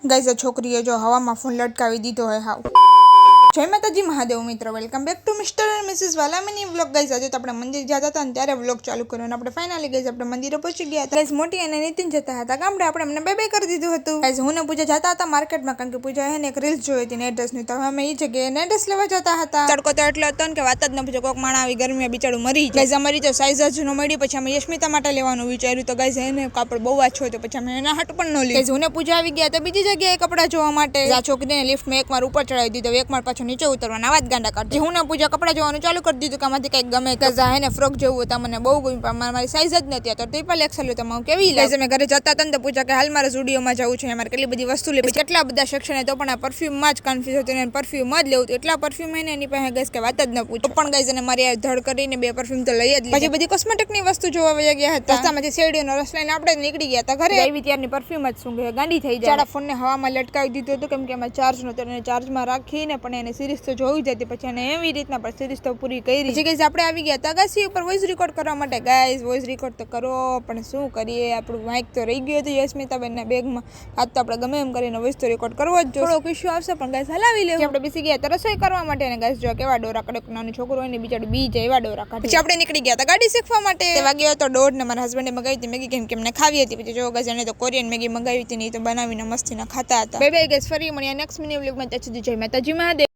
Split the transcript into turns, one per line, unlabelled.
Guys છોકરીએ જો હવામાં ફોન લટકાવી દીધો હોય હાવ. જય માતાજી મહાદેવ મિત્રો, welcome back to mister and missus વાલામીની વ્લોગ. ગાઈઝ આજે તો આપણે મંદિર જતા હતા ને ત્યારે વ્લોગ ચાલુ કર્યો અને આપણે ફાઇનલી ગાઈઝ આપણે મંદિરે પહોંચી ગયા હતા. ગાઈઝ મોટી અને નીતિન જતા હતા ગામડે, આપણે એમને બે કરી દીધું હતું. ગાઈઝ હું ને પૂજા જતા હતા માર્કેટમાં, કારણ કે પૂજા એને એક રીલ્સ જોઈ હતી એડ્રેસની, તો અમે એ જગ્યાએ એડ્રેસ લેવા જતા હતા. તડકો તો એટલો હતો ને કે વાત જ ન પૂછો, કોક માણા આવી ગરમીમાં બિચારું મરી જાય. ગાઈઝ અમારી તો સાઈઝ જ ન મળી, પછી અમે યશ્મિતા માટે લેવાનું વિચાર્યું, તો ગાઈઝ એને કાપડ બહુ આછો હતો, પછી અમે એના હાટ પણ ન લીધું. ગાઈઝ હું ને પૂજા આવી ગયા હતા બીજી જગ્યાએ કપડા જોવા માટે. આ છોકરીને લિફ્ટમાં એકવાર ઉપર ચડાવી દીધો, એકવાર પાછો નીચે ઉતરવાના વાત ગાંડા કાઢતી. હું ને પૂજા કપડા જોવાનું ચાલુ કરી દીધું કે આમાંથી કંઈક ગમે. કઝા હે ને ફ્રોક જેવું હતા, મને બહુ ગમ્યું, પણ મારી સાઈઝ જ નથી. તો ટ્રિપલ એક્સેલ તો હું કેવી લાગે. અમે ઘરે જતા હતા ને તો પૂછા કે હાલ મારે સ્ટુડિયોમાં જવું છે, મારે કેટલી બધી વસ્તુ લેવી, કેટલા બધા સેક્શન, તો પણ આ પરફ્યુમમાં જ કન્ફ્યુઝ હતું ને પરફ્યુમ જ લેવું. એટલા પરફ્યુમ એને એની પાસે ગઈશ કે વાત જ ન પૂછો. પણ ગાઈઝ અને મારી ધડ કરીને બે પરફ્યુમ તો લઈ જ લીધી. પછી બધી કોસ્મેટિકની વસ્તુ જોવા વયા ગયા હતા. રસ્તામાંથી શેરડીનો રસ લઈને આપણે નીકળી ગયા હતા ઘરે. આવી ત્યારની પરફ્યુમ જ શું ગાંડી થઈ જાય. ફોનને હવામાં લટકાવી દીધું હતું, કેમ કે એમાં ચાર્જ નહોતો, એને ચાર્જમાં રાખીને પણ એને સિરીઝ તો જોઈ જતી. પછી એને એવી રીતના પણ સિરીઝ તો પૂરી કરી. પછી ગાઈઝ આપણે આવી ગયા હતા ગાસી ઉપર વોઇસ રેકોર્ડ કરવા માટે. ગાઈઝ વોઇસ રેકોર્ડ તો કરો, પણ શું કરીએ, આપણું માઇક તો રહી ગયું હતું યશ્મિતાબેનના બેગમાં. આજ તો આપણે ગમે એમ કરીને વોઇસ તો રેકોર્ડ કરવો જ. થોડોક ઇશ્યુ આવશે પણ ગાઈઝ હલાવી લેવું. આપણે બેસી ગયા હતા રસોઈ કરવા માટે, અને ગાઈઝ જો કેવા ડોરા કડક નાનું છોકરો હોય ને બિચારું બી જાય એવા ડોરા કાઢે. પછી આપણે નીકળી ગયા હતા ગાડી શીખવા માટે. વાગ્યો હતો 1:30 ને મારા હસબન્ડે મગાવી હતી મેગી, કેમ કે એમને ખાવી હતી. પછી જો ગાઈઝ એને તો કોરિયન મેગી મગાવી હતી ને, એ તો બનાવીને મસ્તીના ખાતા હતા. બે ગાઈઝ ફરી મળ્યા નેક્સ્ટ મિની વ્લોગમાં. ત્યાં સુધી જય માતાજી મહાદેવ.